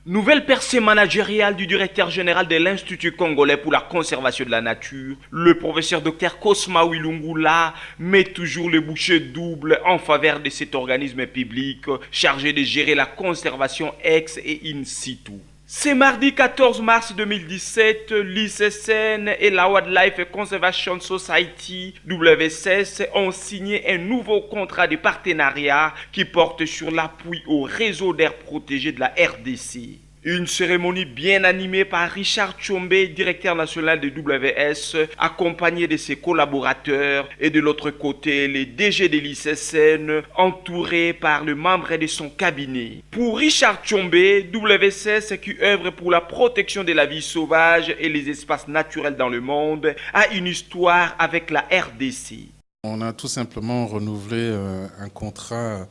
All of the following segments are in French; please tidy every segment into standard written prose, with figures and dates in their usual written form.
Nouvelle percée managériale du directeur général de l'Institut congolais pour la conservation de la nature, le professeur Dr Cosma Wilungula met toujours le bouchée double en faveur de cet organisme public chargé de gérer la conservation ex et in situ. C'est mardi 14 mars 2017, l'ICCN et la Wildlife Conservation Society WCS ont signé un nouveau contrat de partenariat qui porte sur l'appui au réseau d'aires protégées de la RDC. Une cérémonie bien animée par Richard Tchombe, directeur national de WS, accompagné de ses collaborateurs, et de l'autre côté, les DG de l'ICCN, entourés par le membre de son cabinet. Pour Richard Tchombe, WCS, qui œuvre pour la protection de la vie sauvage et les espaces naturels dans le monde, a une histoire avec la RDC. On a tout simplement renouvelé un contrat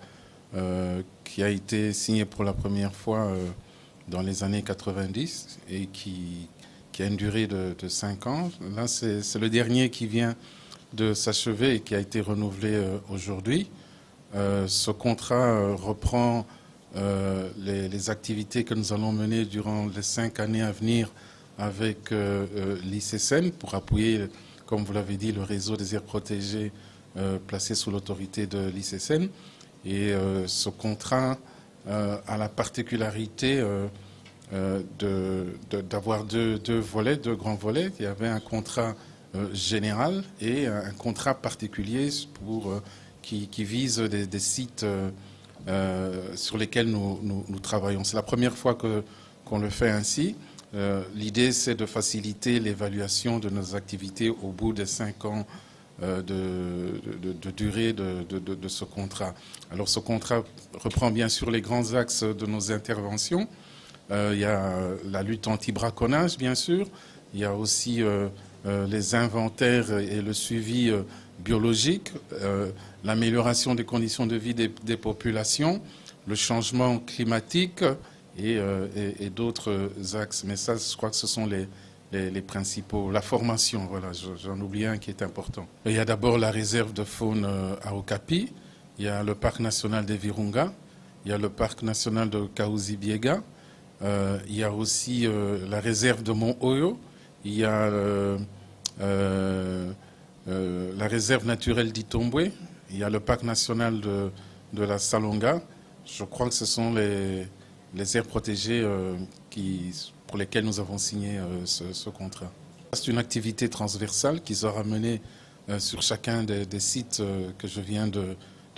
qui a été signé pour la première fois dans les années 90 et qui a une durée de 5 ans. Là, c'est le dernier qui vient de s'achever et qui a été renouvelé aujourd'hui. Ce contrat reprend les activités que nous allons mener durant les 5 années à venir avec l'ICCN pour appuyer, comme vous l'avez dit, le réseau des aires protégées placé sous l'autorité de l'ICCN. Et ce contrat a la particularité d'avoir deux volets, deux grands volets. Il y avait un contrat général et un contrat particulier qui vise des sites sur lesquels nous travaillons. C'est la première fois qu'on le fait ainsi. L'idée, c'est de faciliter l'évaluation de nos activités au bout des 5 ans de durée de ce contrat. Alors ce contrat reprend bien sûr les grands axes de nos interventions. Il y a la lutte anti-braconnage, bien sûr. Il y a aussi les inventaires et le suivi biologique, l'amélioration des conditions de vie des populations, le changement climatique et d'autres axes. Mais ça, je crois que ce sont les principaux. La formation, voilà, j'en oublie un qui est important. Il y a d'abord la réserve de faune à Okapi, il y a le parc national des Virunga, il y a le parc national de Kahuzi-Biega, il y a aussi la réserve de Mont-Oyo, il y a la réserve naturelle d'Itombwe, il y a le parc national de la Salonga. Je crois que ce sont les aires protégées pour lesquelles nous avons signé ce contrat. C'est une activité transversale qui sera menée sur chacun des sites que je viens de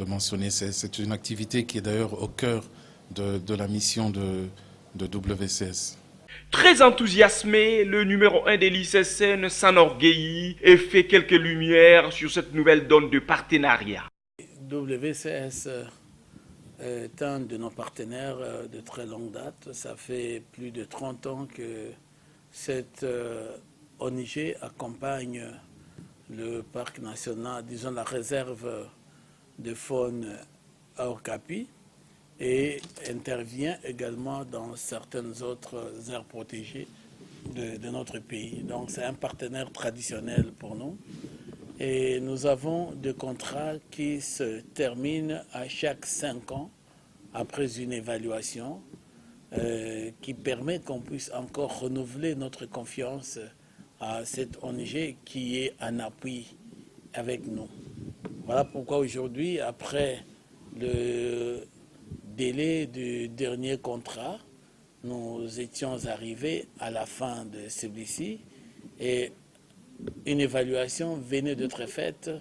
mentionner. C'est une activité qui est d'ailleurs au cœur de la mission de WCS. Très enthousiasmé, le numéro 1 de l'ICCN s'enorgueillit et fait quelques lumières sur cette nouvelle donne de partenariat. WCS est un de nos partenaires de très longue date. Ça fait plus de 30 ans que cette ONG accompagne le parc national, disons la réserve de faune à Okapi, et intervient également dans certaines autres aires protégées de notre pays. Donc c'est un partenaire traditionnel pour nous. Et nous avons des contrats qui se terminent à chaque 5 ans après une évaluation qui permet qu'on puisse encore renouveler notre confiance à cette ONG qui est en appui avec nous. Voilà pourquoi aujourd'hui, après le délai du dernier contrat, nous étions arrivés à la fin de celui-ci et une évaluation venait d'être faite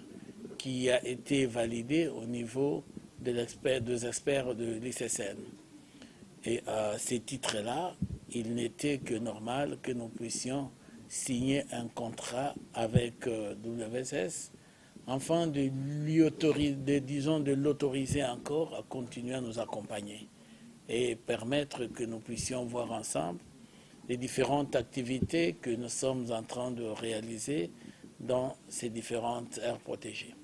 qui a été validée au niveau des experts de l'ICCN. Et à ces titres-là, il n'était que normal que nous puissions signer un contrat avec WSS afin de l'autoriser encore à continuer à nous accompagner et permettre que nous puissions voir ensemble les différentes activités que nous sommes en train de réaliser dans ces différentes aires protégées.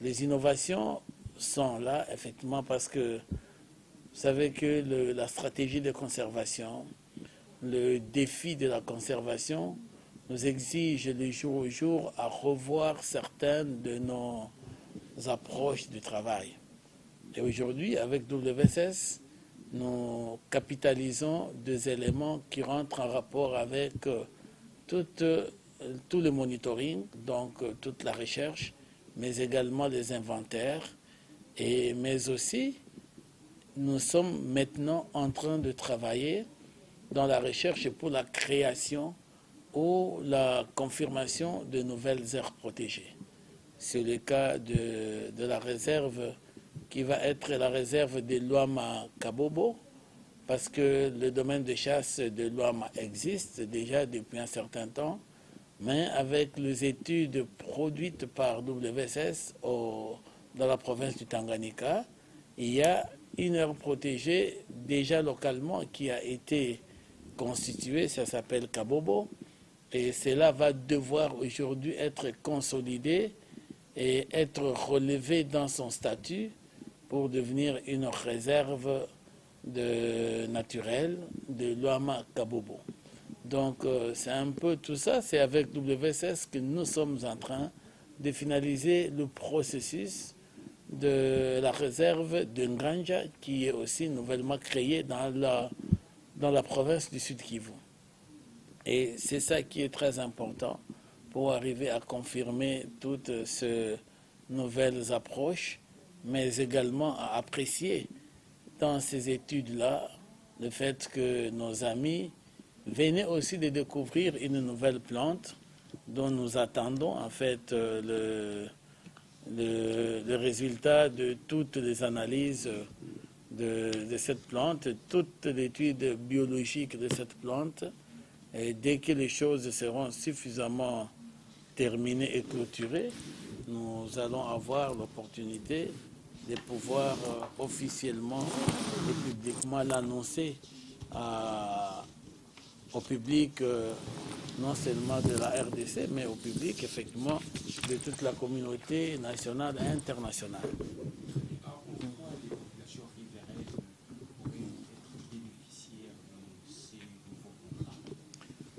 Les innovations sont là, effectivement, parce que vous savez que la stratégie de conservation, le défi de la conservation nous exige de jour au jour à revoir certaines de nos approches du travail. Et aujourd'hui, avec WSS, nous capitalisons des éléments qui rentrent en rapport avec tout le monitoring, donc toute la recherche, mais également les inventaires, mais aussi nous sommes maintenant en train de travailler dans la recherche pour la création ou la confirmation de nouvelles aires protégées. C'est le cas de la réserve qui va être la réserve de Luama-Kabobo, parce que le domaine de chasse de Luama existe déjà depuis un certain temps, mais avec les études produites par WSS dans la province du Tanganyika, il y a une aire protégée déjà localement qui a été constituée, ça s'appelle Kabobo, et cela va devoir aujourd'hui être consolidé et être relevé dans son statut pour devenir une réserve naturelle de Luama Kabobo. Donc c'est un peu tout ça, c'est avec WSS que nous sommes en train de finaliser le processus de la réserve de Nganja qui est aussi nouvellement créée dans la province du Sud Kivu. Et c'est ça qui est très important pour arriver à confirmer toutes ces nouvelles approches, mais également à apprécier dans ces études-là le fait que nos amis venaient aussi de découvrir une nouvelle plante dont nous attendons en fait le résultat de toutes les analyses de cette plante, toute l'étude biologique de cette plante. Et dès que les choses seront suffisamment terminées et clôturées, nous allons avoir l'opportunité de pouvoir officiellement et publiquement l'annoncer au public, non seulement de la RDC, mais au public, effectivement, de toute la communauté nationale et internationale.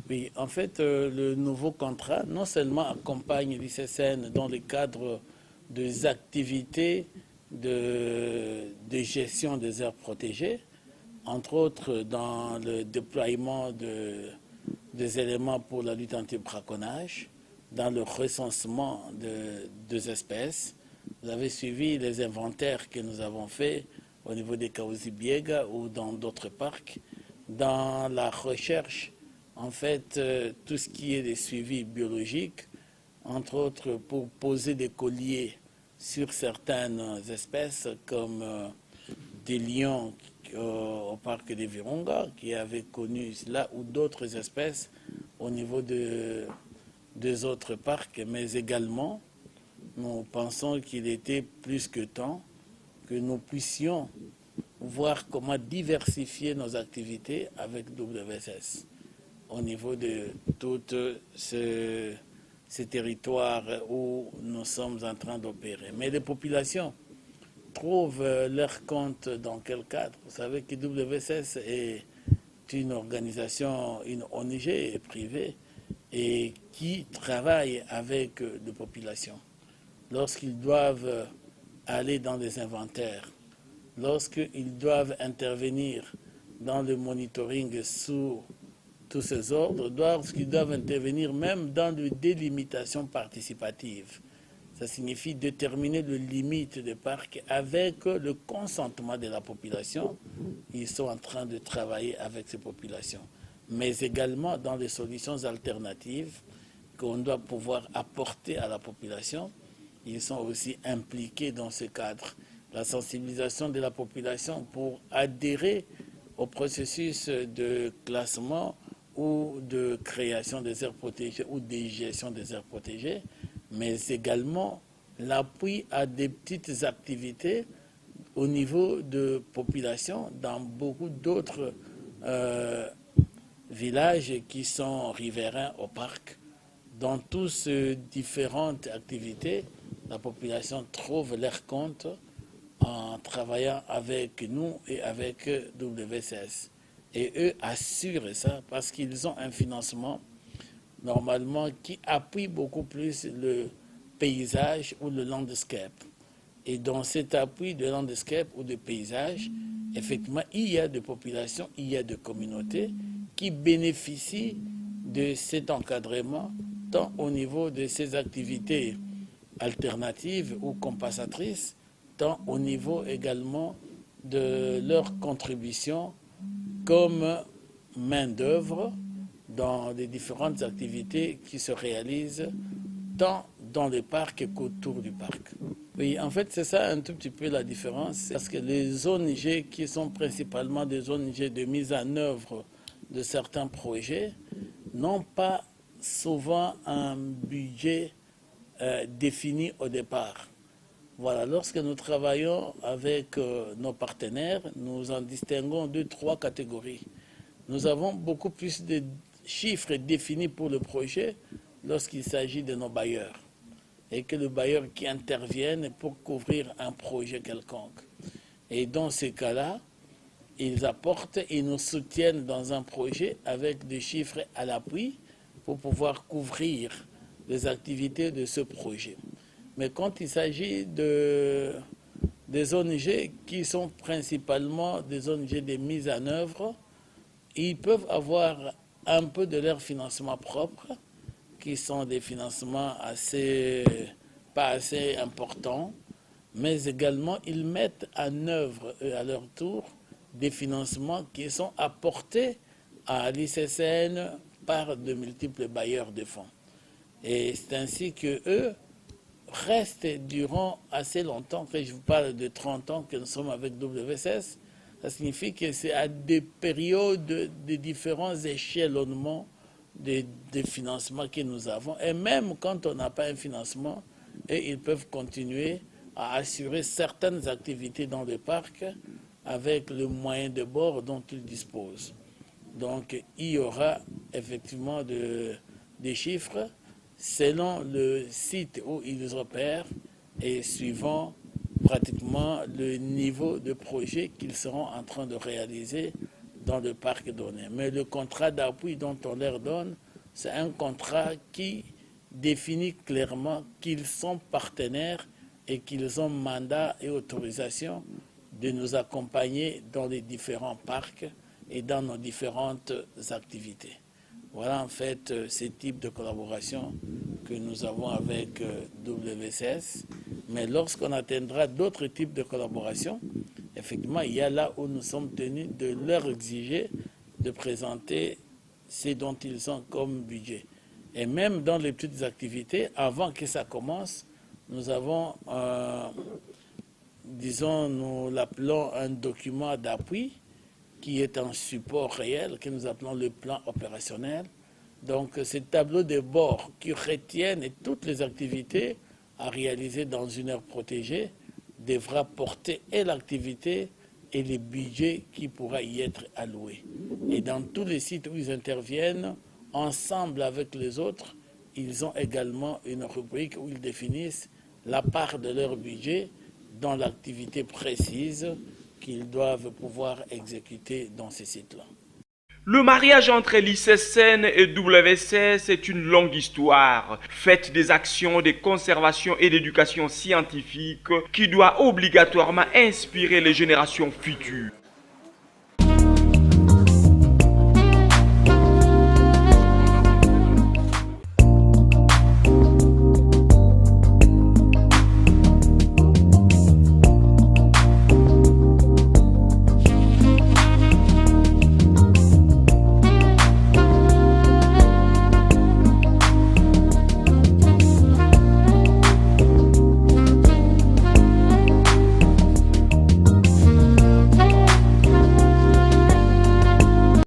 Oui, en fait, le nouveau contrat non seulement accompagne l'ICCN dans le cadre des activités de gestion des aires protégées, entre autres dans le déploiement des éléments pour la lutte anti-braconnage, dans le recensement des espèces. Vous avez suivi les inventaires que nous avons faits au niveau des Kaouzi-Biega ou dans d'autres parcs, dans la recherche. En fait, tout ce qui est des suivis biologiques, entre autres pour poser des colliers sur certaines espèces comme des lions au parc des Virunga, qui avaient connu cela, ou d'autres espèces au niveau des autres parcs, mais également, nous pensons qu'il était plus que temps que nous puissions voir comment diversifier nos activités avec WSS au niveau de tous ces territoires où nous sommes en train d'opérer. Mais les populations trouvent leur compte dans quel cadre? Vous savez que WSS est une organisation, une ONG privée et qui travaille avec les populations. Lorsqu'ils doivent aller dans des inventaires, lorsqu'ils doivent intervenir dans le monitoring sous tous ces ordres, lorsqu'ils doivent intervenir même dans la délimitation participative. Ça signifie déterminer les limites des parcs avec le consentement de la population. Ils sont en train de travailler avec ces populations. Mais également dans les solutions alternatives qu'on doit pouvoir apporter à la population. Ils sont aussi impliqués dans ce cadre. La sensibilisation de la population pour adhérer au processus de classement ou de création des aires protégées ou de gestion des aires protégées, mais également l'appui à des petites activités au niveau de population dans beaucoup d'autres villages qui sont riverains au parc. Dans toutes ces différentes activités, la population trouve leur compte en travaillant avec nous et avec WCS. Et eux assurent ça parce qu'ils ont un financement normalement qui appuie beaucoup plus le paysage ou le landscape. Et dans cet appui de landscape ou de paysage, effectivement, il y a des populations, il y a des communautés qui bénéficient de cet encadrement, tant au niveau de ces activités alternatives ou compensatrices, tant au niveau également de leur contribution comme main-d'œuvre dans les différentes activités qui se réalisent tant dans les parcs qu'autour du parc. Oui, en fait, c'est ça un tout petit peu la différence, parce que les ONG qui sont principalement des ONG de mise en œuvre de certains projets n'ont pas souvent un budget défini au départ. Voilà, lorsque nous travaillons avec nos partenaires, nous en distinguons de 3 catégories. Nous avons beaucoup plus de chiffres définis pour le projet lorsqu'il s'agit de nos bailleurs et que le bailleur qui intervienne pour couvrir un projet quelconque. Et dans ces cas-là, ils apportent et nous soutiennent dans un projet avec des chiffres à l'appui pour pouvoir couvrir les activités de ce projet. Mais quand il s'agit des ONG qui sont principalement des ONG de mise en œuvre, ils peuvent avoir un peu de leur financement propre, qui sont des financements pas assez importants, mais également ils mettent en œuvre à leur tour des financements qui sont apportés à l'ICCN par de multiples bailleurs de fonds. Et c'est ainsi qu'eux restent durant assez longtemps, que je vous parle de 30 ans que nous sommes avec WSS, ça signifie que c'est à des périodes de différents échelonnements de financement que nous avons. Et même quand on n'a pas un financement, et ils peuvent continuer à assurer certaines activités dans le parc avec le moyen de bord dont ils disposent. Donc il y aura effectivement des chiffres selon le site où ils opèrent et suivant pratiquement le niveau de projet qu'ils seront en train de réaliser dans le parc donné. Mais le contrat d'appui dont on leur donne, c'est un contrat qui définit clairement qu'ils sont partenaires et qu'ils ont mandat et autorisation de nous accompagner dans les différents parcs et dans nos différentes activités. Voilà en fait ces types de collaboration que nous avons avec WCS. Mais lorsqu'on atteindra d'autres types de collaboration, effectivement, il y a là où nous sommes tenus de leur exiger de présenter ce dont ils ont comme budget. Et même dans les petites activités, avant que ça commence, nous avons, disons, nous l'appelons un document d'appui qui est un support réel, que nous appelons le plan opérationnel. Donc, ce tableau de bord qui retiennent toutes les activités à réaliser dans une aire protégée devra porter et l'activité et les budgets qui pourra y être alloués. Et dans tous les sites où ils interviennent, ensemble avec les autres, ils ont également une rubrique où ils définissent la part de leur budget dans l'activité précise qu'ils doivent pouvoir exécuter dans ces sites-là. Le mariage entre l'ICCN et WCS est une longue histoire, faite des actions de conservation et d'éducation scientifique qui doit obligatoirement inspirer les générations futures.